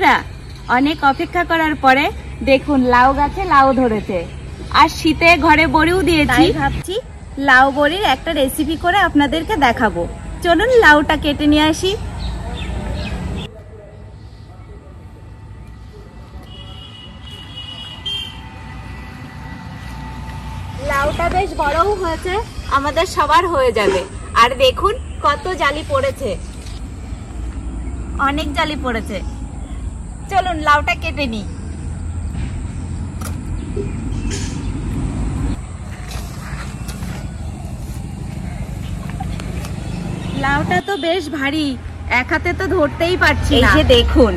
বন্ধুরা, অনেক অপেক্ষা করার পরে দেখুন লাউ গাছে লাউ ধরেছে, আর শীতে ঘরে বড়িও দিয়েছি। ভাবছি লাউ বড়ির একটা রেসিপি করে আপনাদেরকে দেখাবো। চলুন লাউটা কেটে নিয়ে আসি। লাউটা বেশ বড়ও হয়েছে, আমাদের সবার হয়ে যাবে। আর দেখুন কত জালি পড়েছে, অনেক জালি পড়েছে। চলুন লাউটা কেটে নিই। লাউটা তো বেশ ভারী, এক হাতে তো ধরতেই পারছি না। এই যে দেখুন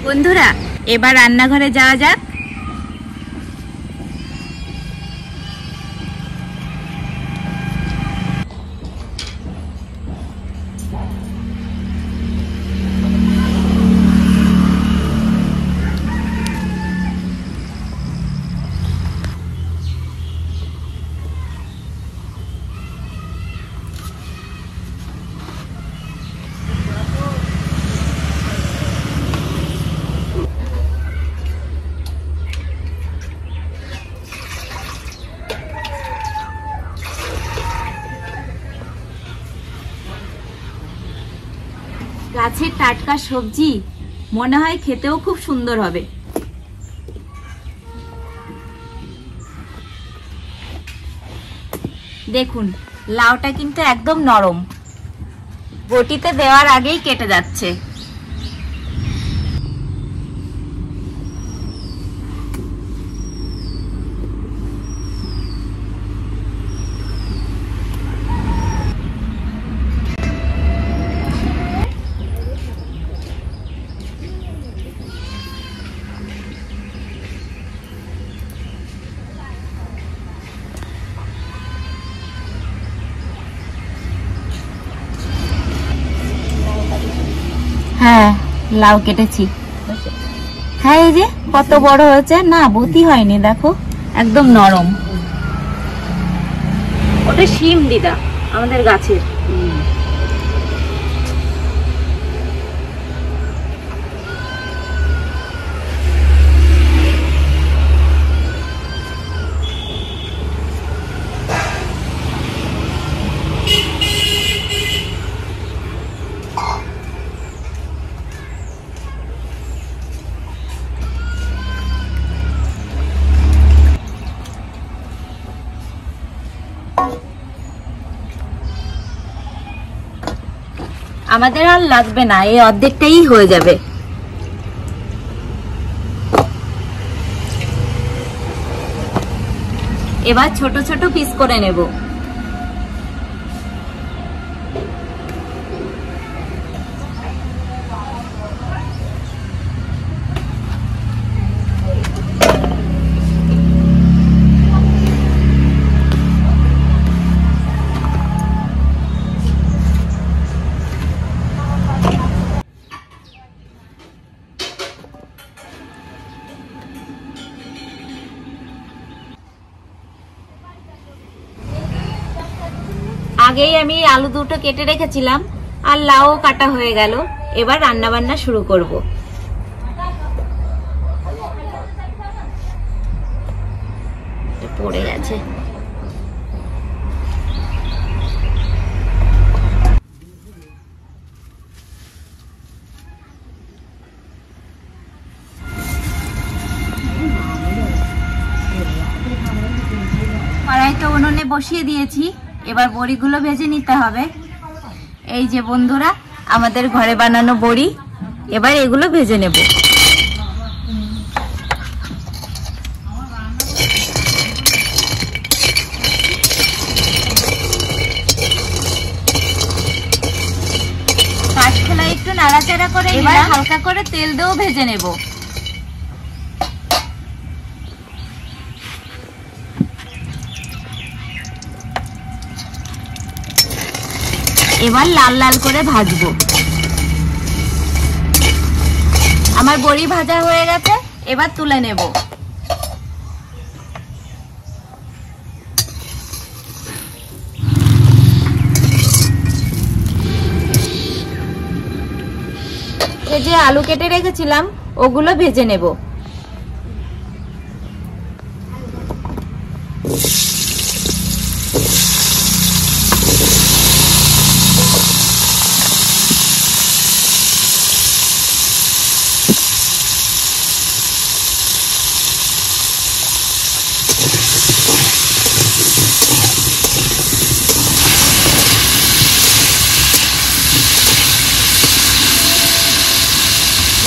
বন্ধুরা, এবার রান্নাঘরে যাওয়া যাক। গাছের টাটকা সবজি, মনে হয় খেতেও খুব সুন্দর হবে। দেখুন লাউটা কিন্তু একদম নরম, বটিতে দেওয়ার আগেই কেটে যাচ্ছে। হ্যাঁ, লাউ কেটেছি। হ্যাঁ, এই যে কত বড় হয়েছে, না বতি হয়নি, দেখো একদম নরম। ওটা শিম দিদা, আমাদের গাছের। আমাদের আর লাগবে না, এই অর্ধেকটাই হয়ে যাবে। এবার ছোট ছোট পিস করে নেব। আগেই আমি আলু দুটো কেটে রেখেছিলাম, আর লাউ কাটা হয়ে গেল। এবার রান্না বান্না শুরু করব। পড়ে গেছে। কড়াই তো উনুনে বসিয়ে দিয়েছি, এবার বড়িগুলো ভেজে নিতে হবে। এই যে বন্ধুরা, আমাদের ঘরে বানানো বড়ি, এবার এগুলো ভেজে নেব। কাঠখোলা একটু নাড়াচাড়া করে এবার হালকা করে তেল দিয়েও ভেজে নেব। এবার লাল লাল করে ভাজবো। আমার বড়ি ভাজা হয়ে গেছে, এবার তুলে নেব। রাতে যে আলু কেটে রেখেছিলাম ওগুলো ভেজে নেব।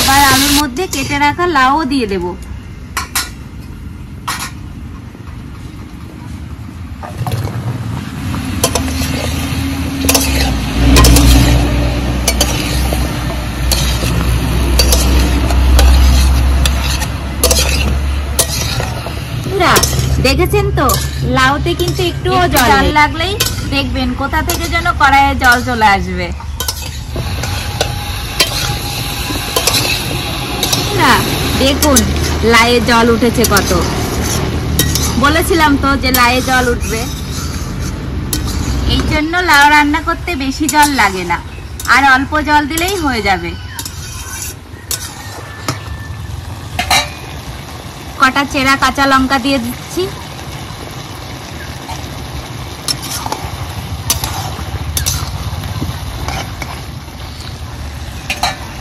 এবার আলুর মধ্যে কেটে রাখা লাউও দিয়ে দেব। দেখেছেন তো লাউতে কিন্তু একটুও জল লাগলেই দেখবেন কোথা থেকে যেন কড়াইয়ে জল চলে আসবে। দেখুন লাউয়ে জল উঠেছে কত, বলেছিলাম তো যে লাউয়ে জল উঠবে। এই জন্য লাউ রান্না করতে বেশি জল লাগে না, আর অল্প জল দিলেই হয়ে যাবে। কটা চেরা কাঁচা লঙ্কা দিয়ে দিচ্ছি।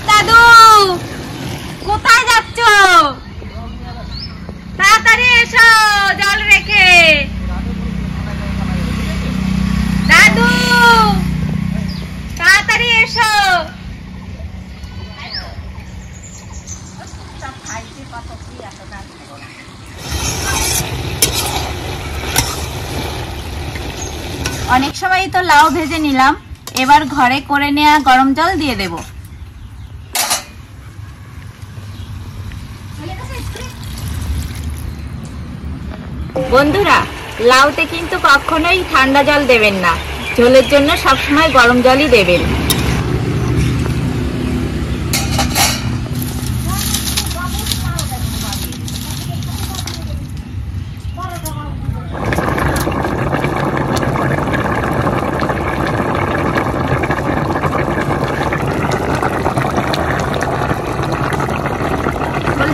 দাদু কোথায় যাচ্ছ? তাড়াতাড়ি এসো জল রেখে। দাদু তাড়াতাড়ি এসো। অনেক সময় তো লাউ ভেজে নিলাম, এবার ঘরে করে নেওয়া গরম জল দিয়ে দেব। বন্ধুরা লাউতে কিন্তু কখনোই ঠান্ডা জল দেবেন না, ঝোলের জন্য সবসময় গরম জলই দেবেন।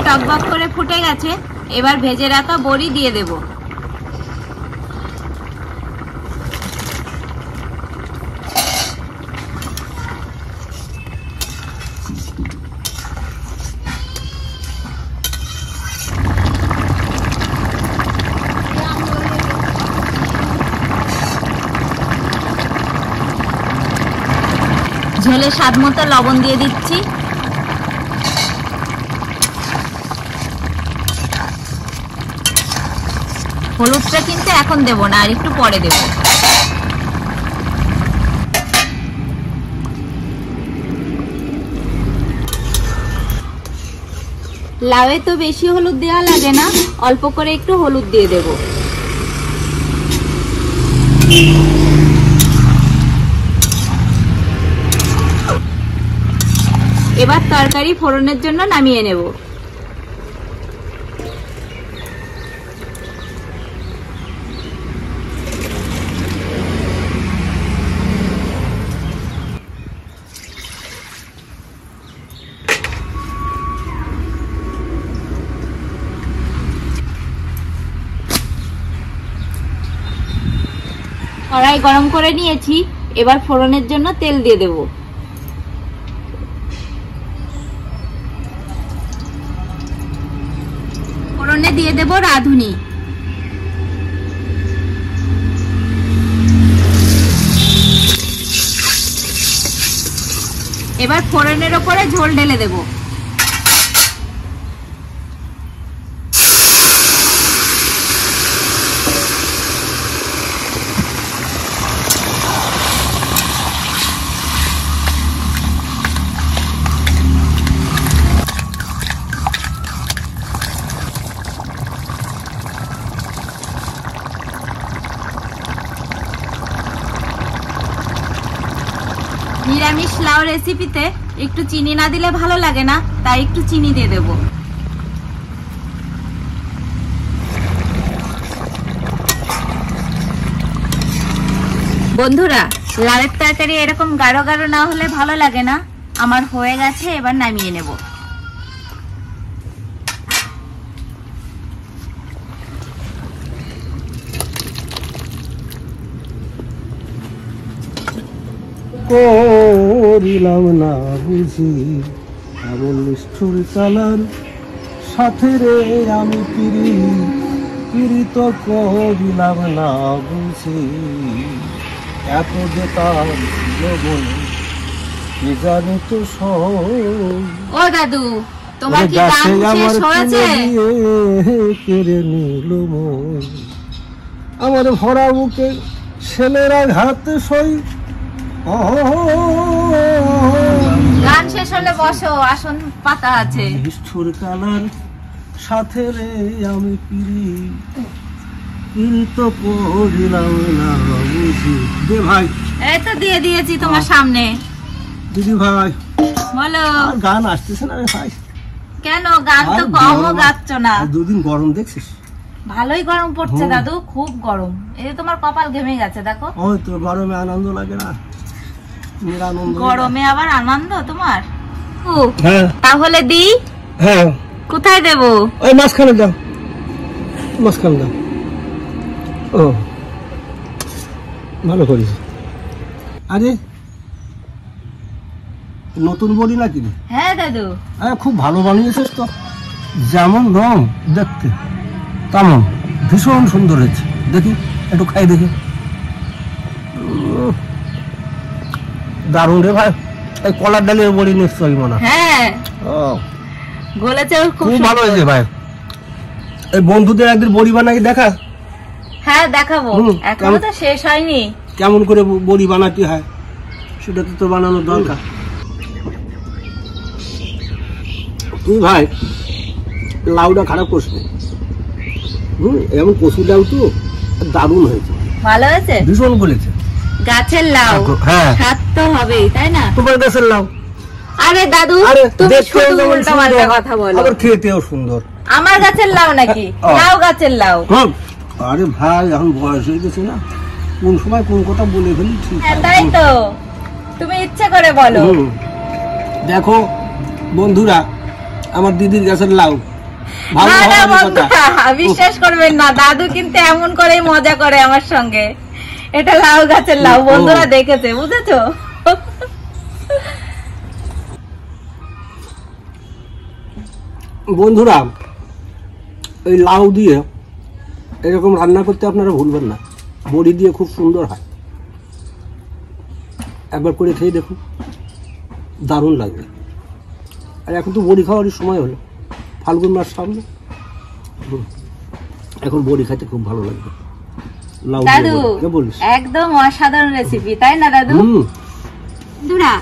টকবক করে ফুটে গেছে, এবার ভেজে রাখা বড়ি দিয়ে দেব। ঝোলে স্বাদ মতো লবণ দিয়ে দিচ্ছি। হলুদটা কিন্তু এখন দেব না, আর একটু পরে দেব। লাউয়ে তো বেশি হলুদ দেওয়া লাগে না, অল্প করে একটু হলুদ দিয়ে দেব। এবার তরকারি ফোড়নের জন্য নামিয়ে নেব। কড়াই গরম করে নিয়েছি, এবার ফোড়নের জন্য তেল দিয়ে দেব। ফোড়নে দিয়ে দেব রাঁধুনি। এবার ফোড়নের ওপরে ঝোল ঢেলে দেব। নিরামিষ লাউ রেসিপিতে একটু চিনি না দিলে ভালো লাগে না, তাই একটু চিনি দিয়ে দেব। বন্ধুরা লাউয়ের তরকারি এরকম গাঢ় গাঢ় না হলে ভালো লাগে না, আমার হয়ে গেছে, এবার নামিয়ে নেব। করিলাম না বুঝি এমন নিষ্ঠুর চালার সাথে রে আমি পিড়ি তো করিলাম না বুঝি এত যে তার ছিল বলে কি জানি তো ও দাদু, তোমার কি গান শেষ হয়েছে? কেড়ে নিল মন আমার ভরা বুকে ছেলেরা ঘাতে সই। গান শেষ হলে বসো, আসন পাতা আছে। নিষ্ঠুর কালার সাথে রে আমি পিড়ি তো করিলাম না বুঝি। দে ভাই। এই তো দিয়ে দিয়েছি তোমার সামনে। দিদি ভাই বলো। গান আসতেছে না রে ভাই? কেন, গান তো কমও গাচ্ছ না। দুদিন গরম দেখছিস? ভালোই গরম পড়ছে দাদু, খুব গরম। এই যে তোমার কপাল ঘেমে গেছে দেখো। ওই তো গরমে আনন্দ লাগে না? গরমে আবার আনন্দ তোমার? হ্যাঁ। তাহলে দি। হ্যাঁ। কোথায় দেব? ওই মাঝখানে দাও, মাঝখানে দাও। ও ভালো করিস। আরে নতুন বড়ি নাকি? হ্যাঁ দাদু। খুব ভালো বানিয়েছিস তো, যেমন রং দেখতে তেমন ভীষণ সুন্দর হয়েছে। দেখি একটু খাই দেখি। দারুণ রে ভাই। এই কলার ডালের বড়ি নিশ্চয়ই মনে হয়। হ্যাঁ গলেছে, খুব ভালো হয়েছে ভাই। এই বন্ধুদের একদিন বড়ি বানাই দেখা। হ্যাঁ দেখাবো, এখনো তো শেষ হয়নি। কেমন করে বড়ি বানাতে হয় সেটা তো বানানোর দরকার। তুই ভাই লাউটা খারাপ করিস না। এমন কচু লাউ তো দারুণ হয়েছে। ভালো হয়েছে, ভীষণ বলেছে। গাছের লাউ, হ্যাঁ স্বাদ তো হবেই, তাই না? তোমার গাছের লাউ। আরে দাদু, তুমি শুধু উল্টাপাল্টা কথা বলো। আবার খেতেও সুন্দর। আমার গাছের লাউ নাকি? লাউ গাছের লাউ। আরে ভাই এখন বয়স হয়ে গেছে না, কোন সময় কোন কথা বলে ফেলি। ঠিক তাই তো, তুমি ইচ্ছে করে বলো। দেখো বন্ধুরা, আমার দিদির গাছের লাউ বিশ্বাস করবেন না, দাদু কিন্তু এমন করে মজা করে আমার সঙ্গে। এটা লাউ গাছের লাউ, বন্ধুরা দেখেছে, বুঝেছো? বন্ধুরা এই লাউ দিয়ে এরকম রান্না করতে আপনারা ভুলবেন না, বড়ি দিয়ে খুব সুন্দর হয়। একবার করে খেয়ে দেখুন, দারুণ লাগবে। আর এখন তো বড়ি খাওয়ারই সময় হলো, ফাল্গুন মাস সামনে, এখন বড়ি খেতে খুব ভালো লাগবে। দাদু একদম অসাধারণ রেসিপি, তাই না দাদু? বন্ধুরা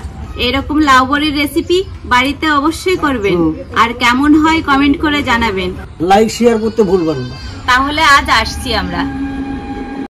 এরকম লাউ বড়ির রেসিপি বাড়িতে অবশ্যই করবেন, আর কেমন হয় কমেন্ট করে জানাবেন। লাইক শেয়ার করতে ভুলবেন না। তাহলে আজ আসছি আমরা।